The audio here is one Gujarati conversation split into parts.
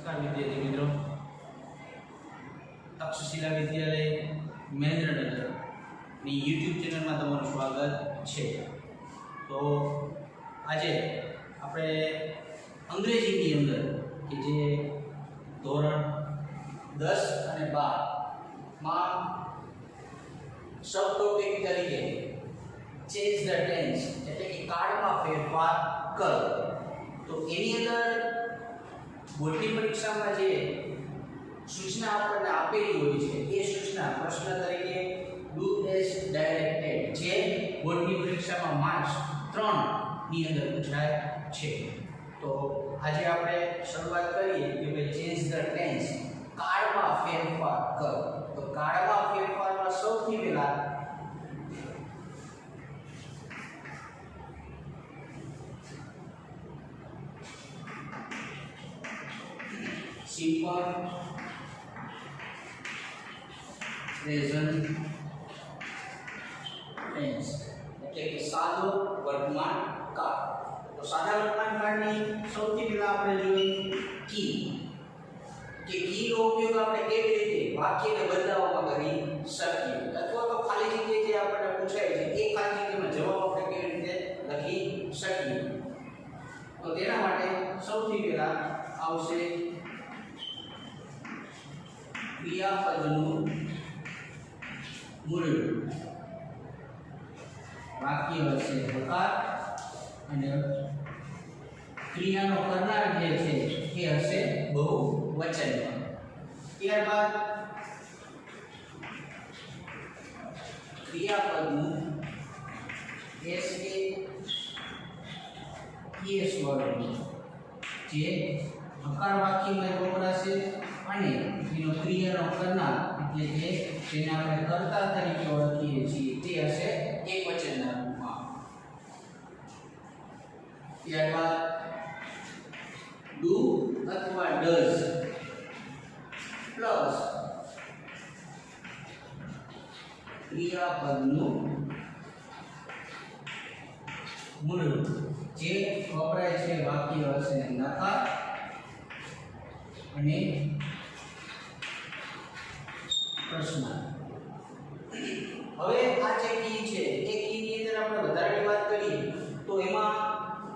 नमस्कार विद्यार्थी मित्रों, तक्षशिला विद्यालय महेंद्रनगर ની YouTube ચેનલમાં તમારું સ્વાગત છે। તો આજે આપણે અંગ્રેજીની અંદર કે જે ધોરણ 10 અને 12 માં સબ ટોપિક તરીકે ચેન્જ ધ ટેન્સ એટલે કે કાળમાં ફેરફાર કર, તો એની અંદર બોર્ડની પરીક્ષામાં જે સૂચના આપણને આપેલી હોય છે એ સૂચના પ્રશ્ન તરીકે ડુ એઝ ડાયરેક્ટેડ જે બોર્ડની પરીક્ષામાં માર્ક્સ 3 ની અંદર પૂછાય છે। તો આજે આપણે શરૂઆત કરીએ કે ભાઈ ચેન્જ ધ ટેન્સ કાળમાં ફેરફાર કર। તો કાળમાં ફેરફારમાં સૌથી પહેલા सिंपल प्रेजेंट टेंस એટલે કે સાદો વર્તમાન કાળ। તો સાદા વર્તમાન કાળની સૌથી પહેલા આપણે જોઈએ કી કે કીનો ઉપયોગ આપણે કેવી રીતે વાક્યને બદલાવવામાં કરી શકીએ અથવા તો ખાલી જગ્યાએ જે આપણને પૂછાય છે એ ખાલી જગ્યામાં જવાબ આપણે કેવી રીતે લખી શકીએ। તો તેના માટે સૌથી પહેલા આવશે ક્રિયાપદનું મૂળરૂપ। વાક્ય હશે હકાર અને ક્રિયાનો કરનાર જે છે એ હશે બહુવચનમાં। ત્યારબાદ ક્રિયાપદનું એસ એ એસ વર્ગ જે હકાર વાક્યમાં વપરાશે અને એનો ક્રિયાનો કરનાર એટલે કે જેને આપણે કર્તા તરીકે ઓળખીએ છીએ તે હશે એકવચનના રૂપમાં। ત્યારબાદ ડુ અથવા ડઝ પ્લસ ક્રિયાપદનું મૂળરૂપ જે વપરાય છે વાક્ય હશે નકાર અને પ્રશ્ન। હવે આ જે કી છે એ કીની અંદર આપણે વધારાની વાત કરીએ તો એમાં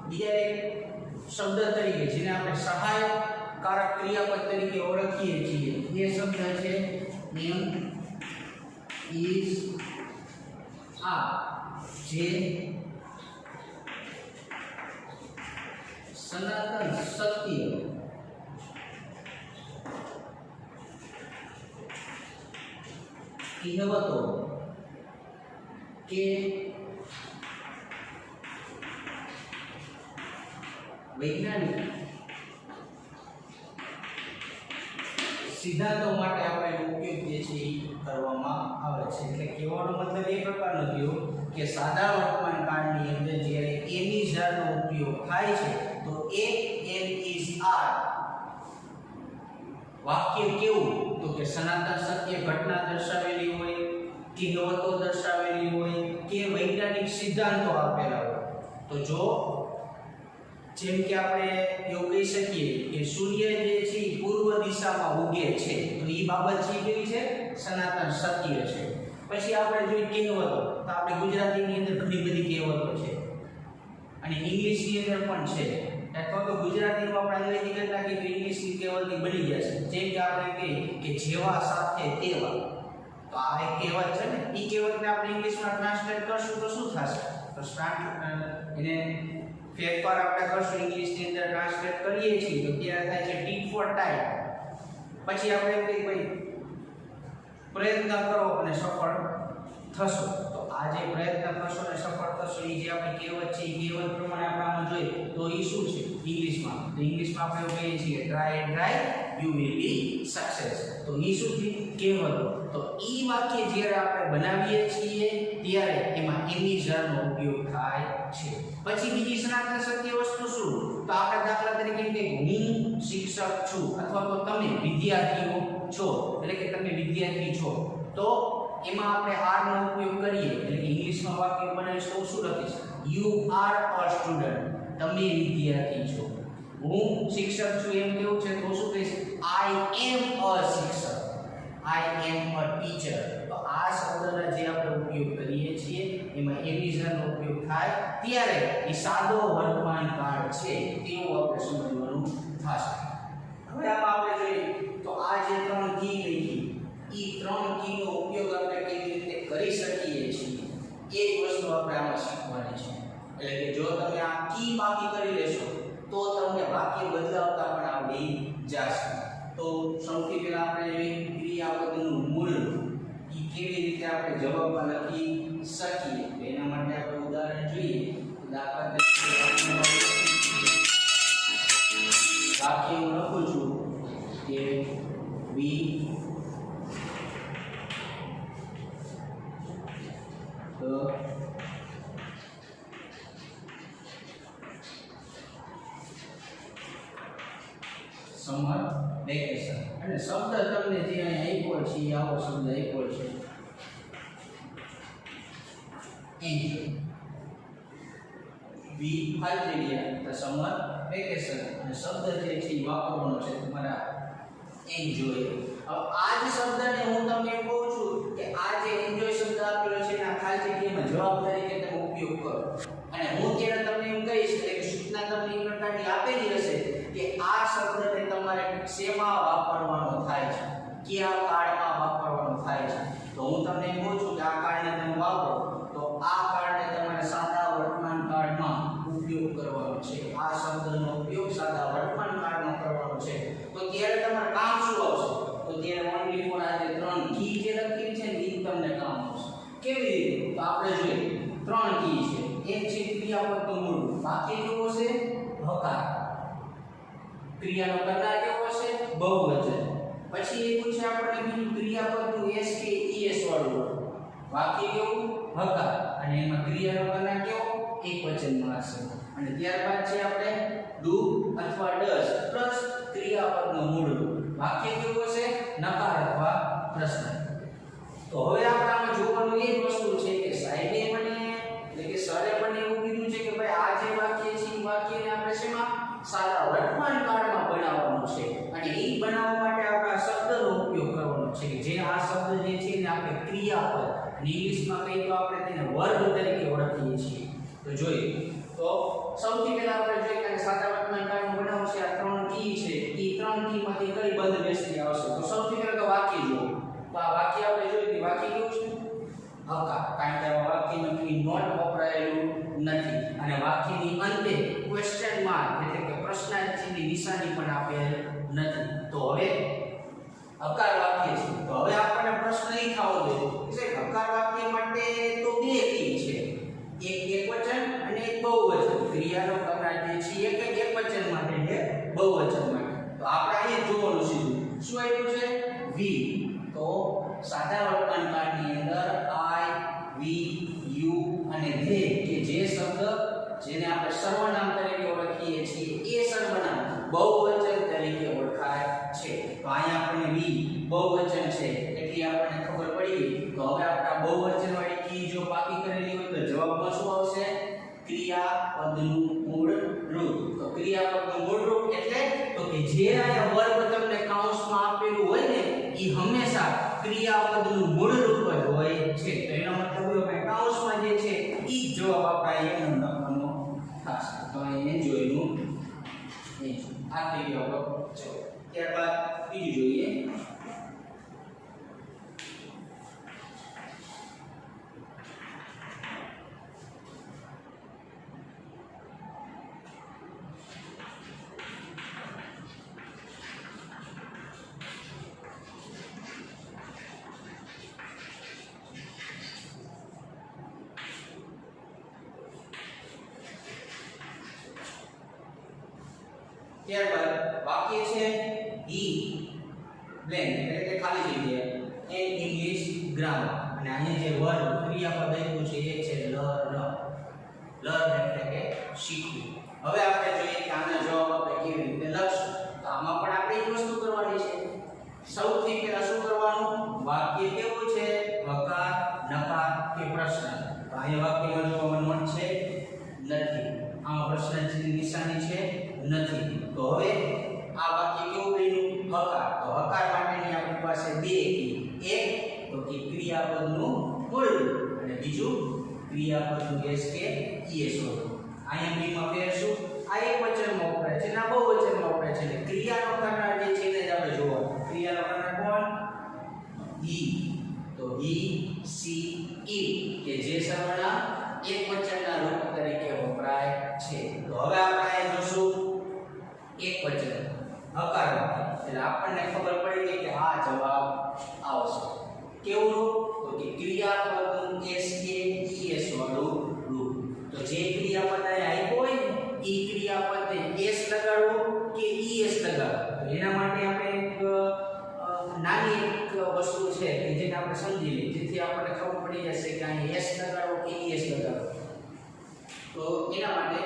બીજા એક શબ્દ તરીકે જેને આપણે સહાયકારક ક્રિયાપદ તરીકે ઓળખીએ છીએ એ શબ્દ છે એમ ઇઝ આ જે સનાતન સત્ય કહેવતો કે વૈજ્ઞાનિક સિદ્ધાંતો માટે આપણે ઉપયોગ જે છે એ કરવામાં આવે છે। એટલે કહેવાનો મતલબ એ પ્રકારનો થયો કે સાદા વર્તમાન કાળની અંદર જ્યારે એમ ઇઝ આરનો ઉપયોગ થાય છે તો એ એમ ઇઝ આર વાક્ય કેવું તો કે સનાતન સત્ય ઘટના દર્શાવેલી હોય, કહેવતો દર્શાવેલી હોય કે વૈજ્ઞાનિક સિદ્ધાંતો આપેલા હોય। તો જો જેમ કે આપણે એવું કહી શકીએ કે સૂર્ય જે છે એ પૂર્વ દિશામાં ઉગે છે તો એ બાબત છે કેવી છે સનાતન સત્ય છે। પછી આપણે જોઈએ કહેવતો તો આપણે ગુજરાતીની અંદર ઘણી બધી કહેવતો છે અને ઇંગ્લિશની અંદર પણ છે અથવા તો ગુજરાતીમાં આપણે અંગ્રેજી કરતા કે ઇંગ્લિશની કહેવત બની જશે। જેમ કે આપણે કહીએ કે જેવા સાથે તેવા, તો આ એક કહેવત છે ને એ કહેવતને આપણે ઇંગ્લિશમાં ટ્રાન્સલેટ કરશું તો શું થશે તો એને ફેરફાર આપણે કરશું ઇંગ્લિશની અંદર ટ્રાન્સલેટ કરીએ છીએ તો ત્યારે થાય છે ટીટ ફોર ટાઈટ। પછી આપણે કહીએ ભાઈ પ્રયત્ન કરો અને સફળ થશો, તો આ જે પ્રયત્ન કરશો અને સફળ થશો એ જે આપણી કહેવત છે એ કહેવત પ્રમાણે આપણે આમાં જોઈએ તો એ શું છે ઇંગ્લિશમાં, તો ઇંગ્લિશમાં આપણે એવું કહીએ છીએ try and try you will be success. તો એ શું છે કહેવતો। તો એ વાક્ય જ્યારે આપણે બનાવીએ છીએ ત્યારે એમાં ઇમેજનો ઉપયોગ થાય છે। પછી બીજી સનાતન સત્ય વસ્તુ શું તો આપણે દાખલા તરીકે કે હું શિક્ષક છું અથવા તો તમે વિદ્યાર્થીઓ છો એટલે કે તમે વિદ્યાર્થી છો તો એમાં આપણે આર નો ઉપયોગ કરીએ એટલે કે ઇંગ્લિશમાં વાક્ય બનાવીશ તો શું લખીશ યુ આર અ સ્ટુડન્ટ, તમે વિદ્યાર્થી છો। હું શિક્ષક છું એમ કેવું છે તો શું કહીશ ઉપયોગ કરીએ છીએ એમાં એમિઝરનો ઉપયોગ થાય ત્યારે એ સાદો વર્તમાન કાળ છે તેવું આપણે સમજવાનું થશે. હવે આમાં આપણે જોઈએ તો આ જે ત્રણ કી લઈ એ ત્રણ કીનો ઉપયોગ આપણે કેવી રીતે કરી શકીએ છીએ એ જ વસ્તુ આપણે આમાં શીખવાની છે. એટલે કે જો તમે આ કી બાકી કરી લેશો તો તમને વાક્ય બદલાવતા પણ આવડી જશે. તો સૌથી પહેલા આપણે જોઈએ ક્રિયાપદનું મૂળ એ કેવી રીતે આપણે જવાબમાં લખી શકીએ. એના માટે આપણે ઉદાહરણ જોઈએ. દાખલા તરીકે વાક્ય હું લખું છું કે વી સમર વેકેશન અને શબ્દ તમને જે અહીં આપ્યો છે એ આવો શબ્દ આપ્યો છે એન્જોય વી ફાલ્ટેરિયા તો સમર વેકેશન અને શબ્દ જે છે એ વાપરવાનો છે તમારા એન્જોય. હવે આ જ શબ્દને હું તમને એમ કહું છું કે આ જે એન્જોય શબ્દ આપેલો છે એના ફાલ્ટેરિયામાં જવાબ તરીકે તમે ઉપયોગ કરો અને હું ત્યારે તમને એમ કહીશ કે સૂચના તમને એ પ્રકારની આપેલી હશે કે આ શબ્દને તમારે શેમાં વાપરવાનો થાય છે, કયા કાળમાં વાપરવાનો થાય છે. તો હું તમને એમ કહું છું કે આ કાળને તમે વાપરો તો આ કાળને તમારે સાદા વર્તમાન કાળમાં ઉપયોગ કરવાનો છે. આ શબ્દનો ઉપયોગ સાદા વર્તમાન કાળમાં કરવાનો છે. તો ત્યારે તમારે કામ શું આવશે? તો ત્યારે ઓનલી ફોર આ જે ત્રણ કી જે લખેલી છે ને એ તમને કામ આવશે. કેવી રીતે? તો આપણે જોઈએ ત્રણ કી છે. એક છે ક્રિયાપદનું મૂળ, બાકી કેવો છે? હકાર. ક્રિયાનો કરનાર કેવો છે? બહુવચન. પછી એ પૂછે આપણને બીજું ક્રિયાપદનું એસ કે ઈએસ વાળું વાક્ય કેવું? હકાર. અને એમાં ક્રિયાનો કરનાર કેવો? એકવચનમાં હશે. અને ત્યારબાદ છે આપણે ડુ અથવા ડઝ પ્લસ ક્રિયાપદનું મૂળ વાક્ય કેવું છે? નકાર અથવા પ્રશ્ન. તો હવે આપણે આમાં જોવાનું એ જ વસ્તુ છે કે સાહેબે મને એટલે કે સરે મને એવું કીધું છે કે ભાઈ આ જે વાક્ય છે એ વાક્યને આપણે શેમાં સાદા વર્તમાન કાળમાં બનાવવાનું છે અને એ બનાવવા માટે આપણે આ શબ્દનો ઉપયોગ કરવાનો છે કે જે આ શબ્દ જે છે ને આપણે ક્રિયાપદ અને ઇંગ્લિશમાં કહીએ તો આપણે તેને વર્બ તરીકે ઓળખીએ છીએ. તો જોઈએ તો સૌથી પહેલા આપણે જોઈએ કે સાદા વર્તમાન કાળમાં બનાવવું છે. આ ત્રણ કી છે એ ત્રણ કીમાંથી કઈ બંધ બેસતી આવશે? તો સૌથી પહેલા તો વાક્ય જુઓ. તો આ વાક્ય આપણે જોઈએ કે વાક્ય કેવું છે? હકાર. કારણ કે આ વાક્યમાં કોઈ નોટ વપરાયેલું નથી અને વાક્યની અંતે ક્વેશ્ચન માર્ક એટલે કે પ્રશ્નાર્થની નિશાની પણ આપેલ નથી. તો હવે હકાર વાક્ય છે. તો હવે આપણને પ્રશ્ન એ થવો જોઈએ કે હકાર વાક્ય માટે તો બે કી છે, એક એકવચન અને એક બહુવચન. ક્રિયાનો કરનાર જે છે એક એકવચન માટે છે બહુવચન માટે. તો આપણે અહીં જોવાનું સીધું શું આવ્યું છે? વી. તો સાદા વર્તમાન કાળની અંદર આઈ, વી, યુ અને ધે કે જે શબ્દ જેને આપણે સર્વનામ તરીકે ઓળખીએ છીએ એ સર્વનામ બહુવચન તરીકે ઓળખાય છે. તો અહીંયા આપણને વી બહુવચન છે એટલે આપણને ખબર પડી ગઈ. તો હવે આપણે આ બહુવચન વાળી કી જો પાકી કરેલી હોય તો જવાબમાં શું આવશે? ક્રિયાપદનું મૂળ રૂપ. તો ક્રિયાપદનું મૂળ રૂપ એટલે તો કે જે આયા વર્ગ તમને કૌંસમાં આપેલું હોય ને એ હંમેશા ક્રિયાપદનું મૂળ રૂપ જ હોય છે. તો એનો મતલબ એ કે કૌંસમાં જે છે એ જવાબ આપણે એનો લખવાનો થશે. તો અહીં એન્જોયનું આ થઈ ગયો આપણો જવાબ. ત્યારબાદ બીજું જોઈએ. ત્યારબાદ વાક્ય છે હી બ્લેન્ક એટલે કે ખાલી જગ્યા એન ઇંગ્લિશ ગ્રામર. અને અહીંયા જે વર્બ ક્રિયાપદ આપ્યું છે એ છે લર્ન. લર્ન એટલે કે શીખવું. હવે આપણે જોઈએ કે આનો જવાબ આપણે કેવી રીતે લખશું. તો આમાં પણ આપણે એક વસ્તુ કરવાની છે. સૌથી પહેલા શું કરવાનું? વાક્ય કેવું છે? હકાર, નકાર કે પ્રશ્ન. તો અહીંયા વાક્યમાં જો નોટ છે નથી, આમાં પ્રશ્નની નિશાની છે નથી. તો હવે આ વાક્ય કેવું બન્યું? હકાર. તો હકાર માટેની આપણી પાસે બે કી. એક તો કે ક્રિયાપદનું મૂળ રૂપ અને બીજું ક્રિયાપદનું એસ કે ઈએસ વાળું. અહીંયા બીમાં ફેર શું? આ એક વચનમાં વપરાય છે ને આ બહુવચનમાં વપરાય છે. એટલે ક્રિયાનો કરનાર જે છે એને જ આપણે જોવાનું. ક્રિયાનો કરનાર કોણ? હી. તો હી, સી, ઈટ કે જે સરવાળા એક વચનના રૂપ તરીકે વપરાય છે. તો હવે આપણે અહીં જોશું એક વચન હકાર વાક્ય. એટલે આપણને ખબર પડી ગઈ કે આ જવાબ આવશે. કેવું રૂપ? તો કે ક્રિયાપદનું એસ કે ઈએસ વાળું રૂપ. તો જે ક્રિયાપદ અહીં આપ્યો હોય ને ઈ ક્રિયાપદને એસ લગાડવો કે ઈએસ લગાડવો. તો એના માટે આપણે એક નાની એક વસ્તુ છે કે જેને આપણે સમજી લઈએ જેથી આપણને ખબર પડી જશે કે અહીં એસ લગાડવો કે ઈએસ લગાડવો. તો એના માટે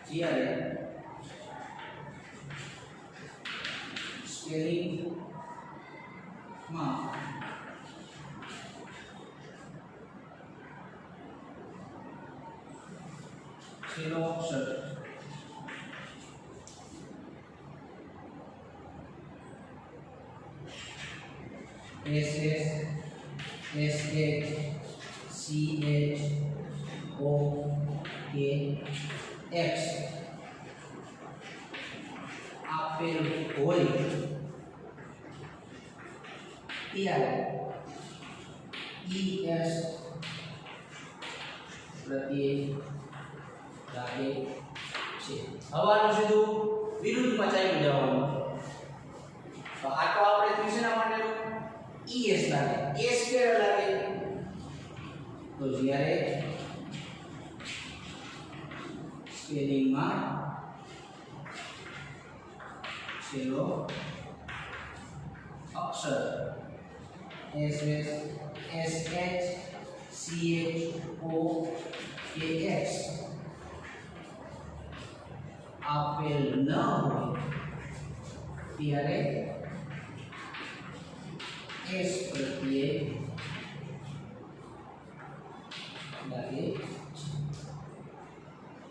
જ્યારે સ્પેલિંગ માં છેલ્લો અક્ષર S S S H C H O કે એક્સ આપેલ હોય ત્યારે ઈ એસ પ્રત્યે લાગે છે. હવાનું સીધું વિરુદ્ધમાં ચાલ્યું જવાનું. તો આ તો આપણે ત્રીસના માટે ઈએસ લાગે. એસ ક્યારે લાગે? તો જ્યારે સ્પેલિંગમાં છેલ્લો અક્ષર S S S H C H O કે એક્સ આપેલ ન હોય ત્યારે એસ પ્રત્યે લાગે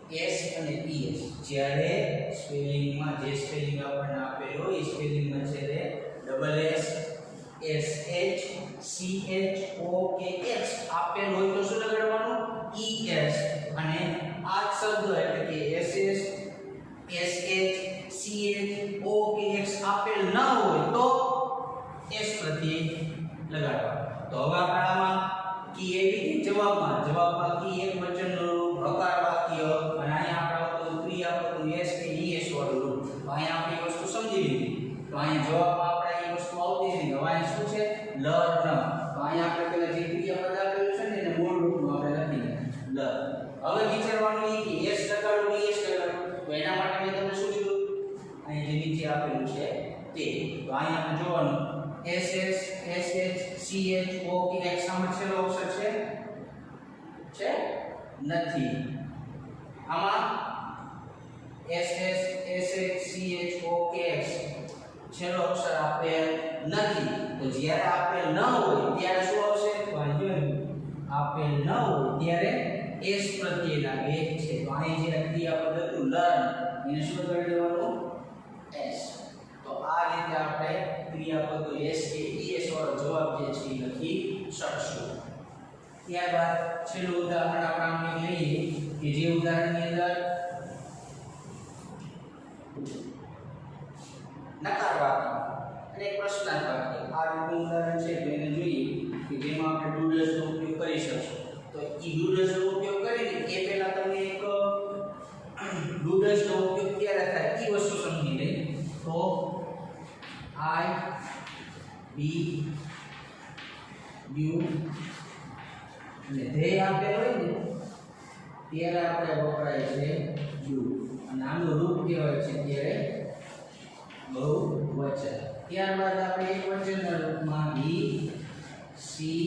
એસ અને ઈએસ. જ્યારે સ્પેલિંગમાં જે સ્પેલિંગ આપણને આપેલો હોય એ સ્પેલિંગમાં છે તે double S S H C H O કે એક્સ આપેલ હોય તો શું લગાડવાનું? ઈએસ. અને આ શબ્દ એટલે કે S S S H C H O કે એક્સ આપેલ ન હોય તો એસ પ્રત્યે લગાડવાનું. તો હવે આપણે આમાં કી એવી જવાબમાં કી એક વચનનું રૂપ હકાર વાક્ય અને અહીંયા આપણે આવતું ક્રિયાપદનું એસ કે ઈએસ વાળું રૂપ. તો અહીંયા આપણે એ વસ્તુ સમજી લીધી. તો અહીંયા જવાબમાં આપણે એ વસ્તુ આવતી નથી. હવે અહીંયા શું છે? લર્ન. તો અહીંયા આપણે પેલા જે ક્રિયાપદ આપેલું છે ને એને મૂળ રૂપમાં આપણે લખી લર્ન. હવે વિચારવાનું એ કે એસ લગાડવું કે ઈએસ લગાડવું. તો એના માટે મેં તમને શું કીધું? અહીં જે નીચે આપેલું છે તે. તો અહીંયા આપણે જોવાનું S S S H C H O કે એક્સ આમાં છેલ્લો અક્ષર છે નથી. આમાં S S S H C H O કે એક્સ છેલ્લો અક્ષર આપેલ નથી. તો જ્યારે આપેલ ન હોય ત્યારે શું આવશે? તો અહીં આપેલ ન હોય ત્યારે એસ પ્રત્યે લાગે છે. તો અહીં જે ક્રિયાપદ હતું લર્ન એને શું કરી દેવાનું? એસ. તો આ રીતે આપણે ક્રિયાપદો એસ કે ઈએસ વાળો જવાબ જે છે એ લખી શકશું. ત્યારબાદ છેલ્લું ઉદાહરણ આપણે લઈએ કે જે ઉદાહરણની અંદર નકાર વાક્ય અને એક પ્રશ્નાર્થ વાક્ય આ રીતનું ઉદાહરણ છે તો એને જોઈએ કે જેમાં આપણે ડુડલ્સનો ઉપયોગ કરી શકશું. તો ઈ ડુડલ્સનો ઉપયોગ કરીને એ પહેલા તમને એક ડુડલ્સનો ઉપયોગ ક્યારે થાય એ વસ્તુ સમજી લઈએ. તો આઈ બી યુ અને ધ્યેય આપેલ હોય ને ત્યારે આપણે વપરાય છે યુ અને આનું રૂપ કહેવાય છે ત્યારે બહુવચન. ત્યારબાદ આપણે એક વચનના રૂપમાં હી સી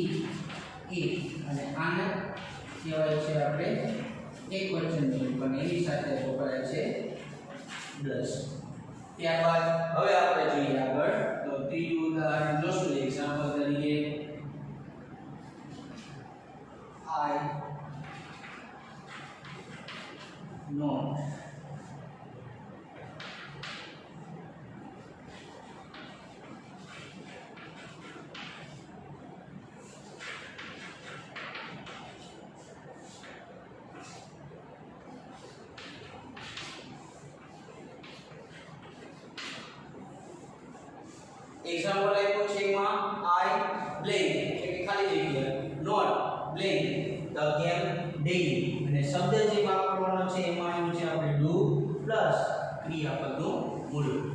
ઈટ અને આને કહેવાય છે આપણે એક વચનનું રૂપ અને એની સાથે વપરાય છે પ્લસ. ત્યારબાદ હવે આપણે જોઈએ આગળ તો ત્રીજું ઉદાહરણ જોશું. એક્ઝામ્પલ તરીકે આઈ નોટ એક્ઝામ્પલ આપ્યું છે એમાં આઈ બ્લેન્ક એટલે કે ખાલી જગ્યા not blank the game daily અને શબ્દ જે વાપરવાનો છે એમાં આવ્યું છે આપણે ડુ પ્લસ ક્રિયાપદનું મૂળરૂપ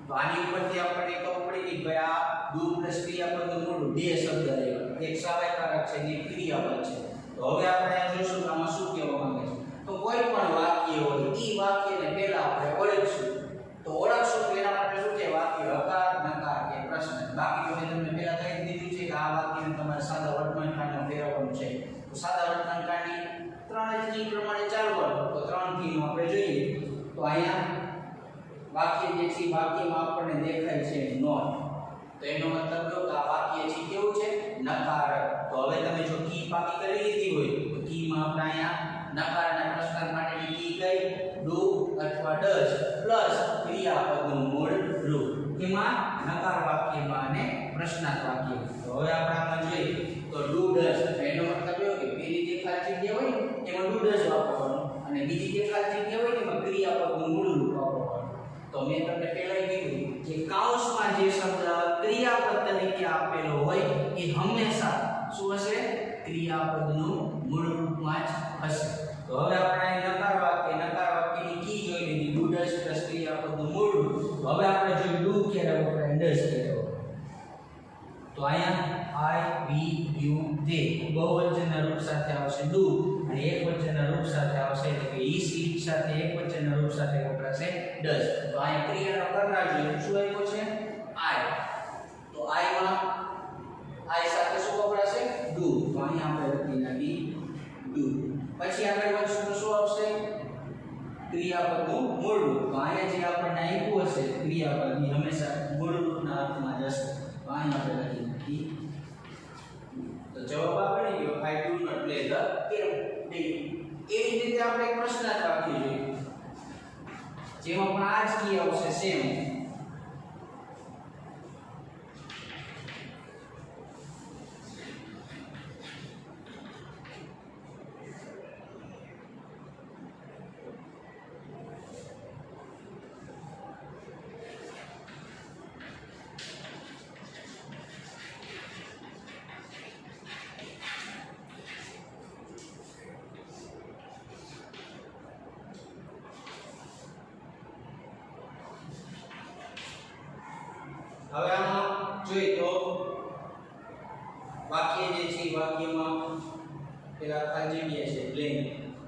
તો આની ઉપરથી આપણને ખબર પડી કે ભાઈ આ ડુ પ્લસ ક્રિયાપદનું મૂળરૂપ બે શબ્દ આવ્યા એક સહાયકારક છે અને એક ક્રિયાપદ છે તો હવે આપણે આ જોશું કે આમાં શું કહેવા માંગે છે તો કોઈ પણ વાક્ય હોય ઈ વાક્યને પહેલા આપણે ઓળખશું તો ઓળખશું તો એના માટે શું છે વાક્ય હકાર નકાર કે પ્રશ્ન બાકી તો મેં તમને પહેલા કહી દીધું છે કે આ વાક્યને તમારે સાદા વર્તમાન કાળમાં ફેરવવાનું છે તો સાદા વર્તમાન કાળની ત્રણ જ પ્રમાણે ચાલવાનું તો ત્રણ થી આપણે જોઈએ તો અહીંયા વાક્ય જે છે વાક્યમાં આપણને દેખાય છે નોટ તો એનો મતલબ તો કે આ વાક્ય છે કેવું છે નકારક તો હવે તમે જો કી પાકી કરી લીધી હોય તો કી માં આપણે અહીંયા નકારના પ્રશ્ન માટેની કી કઈ ડુ અથવા ડઝ પ્લસ ક્રિયાપદનું મૂળ રૂપ કેમાં નકાર વાક્યમાં અને પ્રશ્નાર્થ વાક્યમાં તો હવે આપણે આમાં જોઈએ તો ડુ ડઝ એનો મતલબ એવો કે પેલી જે ખાલી જગ્યા હોય એમાં ડુ ડઝ વાપરવાનું અને બીજી જે ખાલી જગ્યા હોય એમાં ક્રિયાપદનું મૂળ રૂપ વાપરવાનું તો મેં તમને પહેલા કીધું કે કૌંસમાં જે શબ્દ ક્રિયાપદ તરીકે આપેલો હોય એ હંમેશા શું હશે ક્રિયાપદનું મૂળ રૂપમાં જ હશે તો હવે આપણે નકાર વાક્યની કી જોઈ લીધી ડુ ડઝ પ્લસ ક્રિયાપદનું મૂળ રૂપ હવે આપણે જોઈએ ડુ ક્યારે વપરાય ડઝ ક્યારે વપરાય તો અહીંયા આઈ વી યુ ધે બહુવચનના રૂપ સાથે આવશે ડુ અને એકવચનના રૂપ સાથે આવશે એટલે કે ઈ સી સાથે એકવચનના રૂપ સાથે વપરાશે ડઝ તો અહીંયા ક્રિયાનો કરનાર જોઈએ શું આવ્યો છે આઈ તો આઈ માં આઈ સાથે શું વપરાશે ડુ તો અહીંયા આપણે લખી નાખી ડુ પછી આગળ વધશું તો શું આવશે ક્રિયાપદનું મૂળ રૂપ તો અહીંયા જે આપણને આપ્યું હશે ક્રિયાપદ એ હંમેશા મૂળ રૂપના અર્થમાં જ હશે તો અહીંયા આપણે લખી નાખી તો જવાબ આપણે ગયો I do not play the game daily એવી રીતે આપણે એક પ્રશ્નાર્થ વાક્ય જોઈએ જેમાં પણ આ જ કી આવશે સેમ હવે આમાં જોઈએ તો વાક્ય જે છે વાક્યમાં પેલા ખાલી જગ્યા છે plane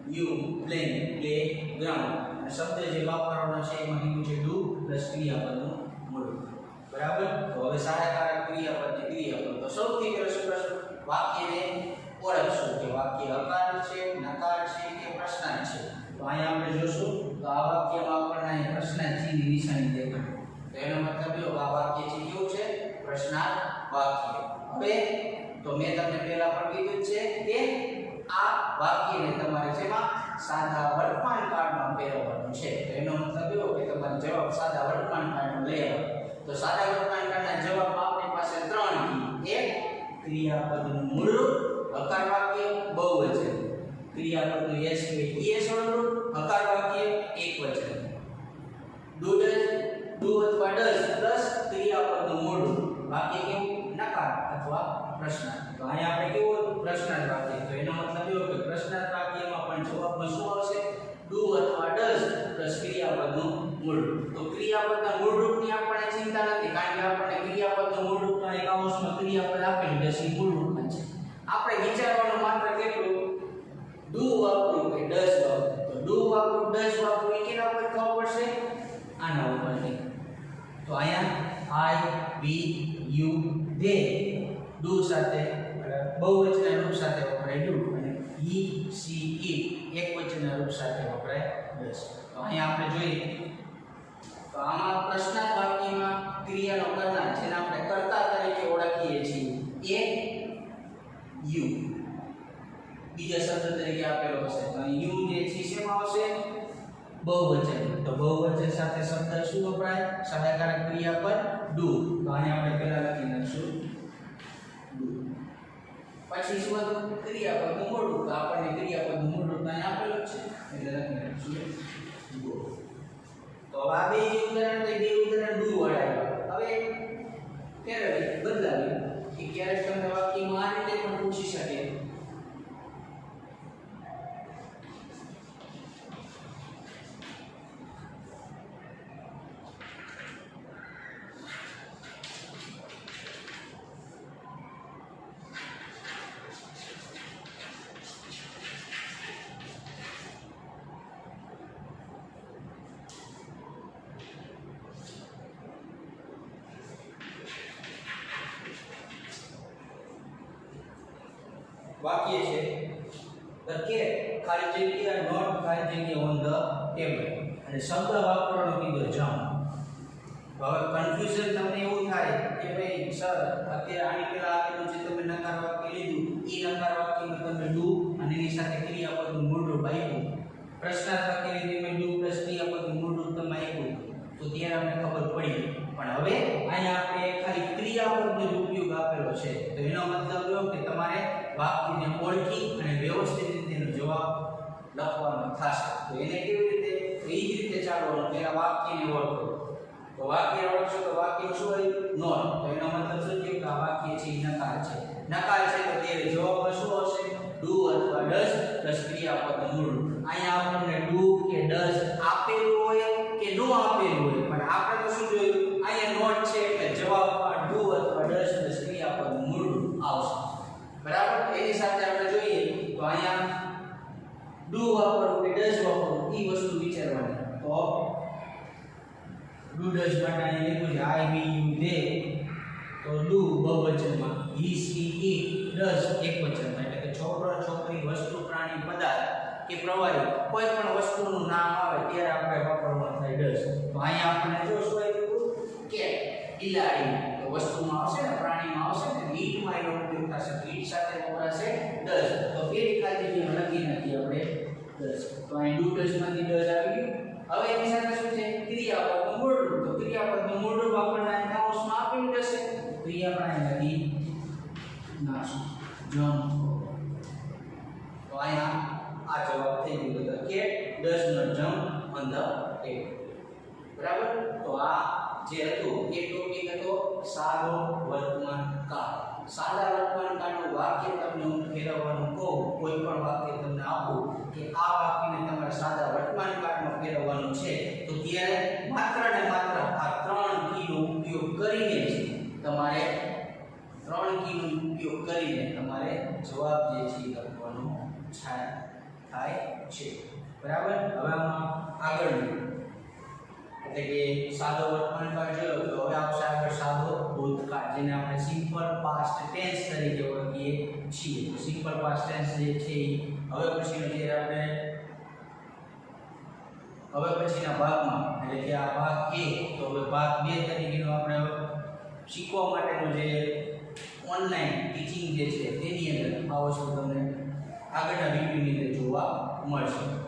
you plane play ground અને શબ્દ જે વાપરવાનો છે એમાં કીધું છે ડુ પ્લસ ક્રિયાપદનું મૂળ બરાબર તો હવે સહાયકારક ક્રિયાપદ તો સૌથી પહેલા શું કરશું વાક્યને ઓળખશું કે વાક્ય હકાર છે નકાર છે કે પ્રશ્નાર્થ છે તો અહીંયા આપણે જોશું તો આ વાક્યમાં આપણને પ્રશ્નાર્થ ચિહ્નની નિશાની દેખાય તો એનો મતલબ એ આ વાક્ય છે કેવું છે પ્રશ્નાર્થ વાક્ય હવે તો મેં તમને પહેલા પણ કીધું છે કે આ વાક્યને તમારે જેમાં સાદા વર્તમાન કાળમાં ફેરવવાનું છે તો એનો મતલબ એવો કે તમારે જવાબ સાદા વર્તમાન કાળનો લઈ આવવાનો તો સાદા વર્તમાન કાળના જવાબમાં આપણી પાસે ત્રણ કી એક ક્રિયાપદનું મૂળ રૂપ હકાર વાક્ય બહુવચન ક્રિયાપદનું એસ કે ઈએસ વાળું રૂપ હકાર વાક્ય એકવચન ડુ અથવા ડઝ પ્લસ ક્રિયાપદનું મૂળ રૂપ વાક્ય કેવું નકાર અથવા પ્રશ્નાર્થ તો અહીંયા આપણે કેવું પ્રશ્નાર્થ વાક્ય તો એનો મતલબ એવો કે પ્રશ્નાર્થ વાક્યમાં પણ જવાબમાં શું આવશે ડુ અથવા ડઝ પ્લસ ક્રિયાપદનું મૂળ રૂપ તો ક્રિયાપદના મૂળ રૂપની આપણને ચિંતા નથી કારણ કે આપણને ક્રિયાપદનું મૂળ રૂપ અને કૌંસમાં ક્રિયાપદ આપેલું છે એ મૂળ રૂપમાં છે આપણે વિચારવાનું માત્ર કેટલું ડુ વાપરું કે ડઝ વાપરું તો ડુ વાપરું ડઝ વાપરું એ કેના ઉપર ખબર પડશે આના ઉપરથી તો અહીંયા આઈ વી યુ ધે ડુ સાથે બહુવચનના રૂપ સાથે વપરાય ડુ અને ઈ સી ઈ એકવચનના રૂપ સાથે વપરાય ડઝ તો અહીંયા આપણે જોઈએ તો આમાં પ્રશ્નાર્થ વાક્યમાં ક્રિયાનો કરનાર જેને આપણે કર્તા તરીકે ઓળખીએ છીએ એ યુ બીજા શબ્દ તરીકે આપેલો હશે તો યુ જે છે શેમાં આવશે બહુવચન તો બહુવચન સાથે શબ્દ શું વપરાય સહાયકારક ક્રિયાપદ ડુ તો આને આપણે પહેલા લખી નાખશું ડુ પછી શું હતું ક્રિયાપદનું મૂળ રૂપ તો આપણને ક્રિયાપદનું મૂળ રૂપ અહીં આપેલું છે એટલે લખી નાખશું ડુ તો હવે આ બે ઉદાહરણ ડુ વાળા હવે ફેરવી બદલાવી કે ક્યારેક તમને વાક્યમાં આ રીતે પણ પૂછી શકે વાક્ય છે the cat ખાલી જગ્યા not ખાલી જગ્યા on the table અને શબ્દ વાપરવાનો કીધો જમ હવે કન્ફ્યુઝન તમને એવું થાય કે ભાઈ સર અત્યારે આની પહેલા આપેલું છે તમે નકાર વાક્ય લીધું ઈ નકાર વાક્યમાં તમે ડુ અને એની સાથે ક્રિયાપદનું મૂળરૂપ આપ્યું પ્રશ્નાર્થ વાક્ય લીધું મેં ડુ પ્લસ ક્રિયાપદનું મૂળરૂપ તમે આપ્યું તો ત્યારે અમને ખબર પડી પણ હવે અહીંયા આપણે ખાલી ક્રિયાપદનો જ ઉપયોગ આપેલો છે તો એનો મતલબ એવો કે તમારે વાક્યને ઓળખી અને વ્યવસ્થિત રીતે એનો જવાબ લખવાનો થશે તો એને કેવી રીતે એ જ રીતે ચાલવાનું પહેલા વાક્યને ઓળખો તો વાક્ય ઓળખશો તો વાક્ય શું હોય નોટ તો એનો મતલબ શું થયો કે આ વાક્ય છે એ નકાર છે તો ત્યારે જવાબમાં શું હશે ડુ અથવા ડઝ પ્લસ ક્રિયાપદ મૂળ અહીંયા આપણને ડુ કે ડઝ આપેલું હોય કે નો આપેલું હોય પણ આપણે તો શું જોયું અહીંયા નોટ છે એટલે જવાબમાં ડુ અથવા ડઝ પ્લસ ક્રિયાપદ મૂળ આવશે બરાબર એની સાથે આપણે જોઈએ તો અહીંયા ડુ વાપરવું કે ડઝ વાપરવું એ વસ્તુ વિચારવાની તો ડુ ડઝ માટે અહીંયા લખ્યું છે આઈ વી યુ દે તો ડુ બહુવચનમાં હી સી ઇટ ડઝ એકવચનમાં એટલે કે છોકરો છોકરી વસ્તુ પ્રાણી પદાર્થ કે પ્રવાહી કોઈ પણ વસ્તુનું નામ આવે ત્યારે આપણે વાપરવાનું થાય ડઝ તો અહીંયા આપણને જો શું આવ્યું કેટ બિલાડી તો વસ્તુમાં આવશે ને પ્રાણીમાં આવશે ને ઈટમાં એનો ઉપયોગ થશે ઈટ સાથે વપરાશે ડઝ તો પેલી ખાલી જે લખી નથી આપણે ડઝ તો અહીં ડુ ડઝમાંથી ડઝ આવી ગયું હવે એની સાથે શું છે ક્રિયાપદનું મૂળરૂપ તો ક્રિયાપદનું મૂળરૂપ આપણને કાઉન્સમાં આપેલું જશે ક્રિયાપદ નથી નાશ જમ તો અહીંયા આ જવાબ થઈ ગયો તો cat does not jump on the table બરાબર તો આ જે હતું એ ટોપિક હતો સાદો વર્તમાન કાળ સાદા વર્તમાન કાળનું વાક્ય તમને હું ફેરવવાનું કહું કોઈ પણ વાક્ય તમને આપું કે આ વાક્યને તમારે સાદા વર્તમાન કાળમાં ફેરવવાનું છે તો ત્યારે માત્ર ને માત્ર આ 3 કીનો ઉપયોગ કરીને જ તમારે 3 કીનો ઉપયોગ કરીને તમારે જવાબ જે છે લખવાનો થાય છે બરાબર હવે આમાં આગળ એટલે કે સાદો વર્તમાન કાળ જોયો તો હવે આવશે આગળ સાદો ભૂતકાળ જેને આપણે સિમ્પલ પાસ્ટ ટેન્સ તરીકે ઓળખીએ છીએ તો સિમ્પલ પાસ્ટ ટેન્સ જે છે હવે પછીનો જે આપણે હવે પછીના ભાગમાં એટલે કે આ ભાગ 1 તો હવે ભાગ 2 તરીકેનો આપણે શીખવા માટેનો જે ઓનલાઈન ટીચિંગ જે છે તેની અંદર આ વસ્તુ તમને આગળના વિડિયોની અંદર જોવા મળશે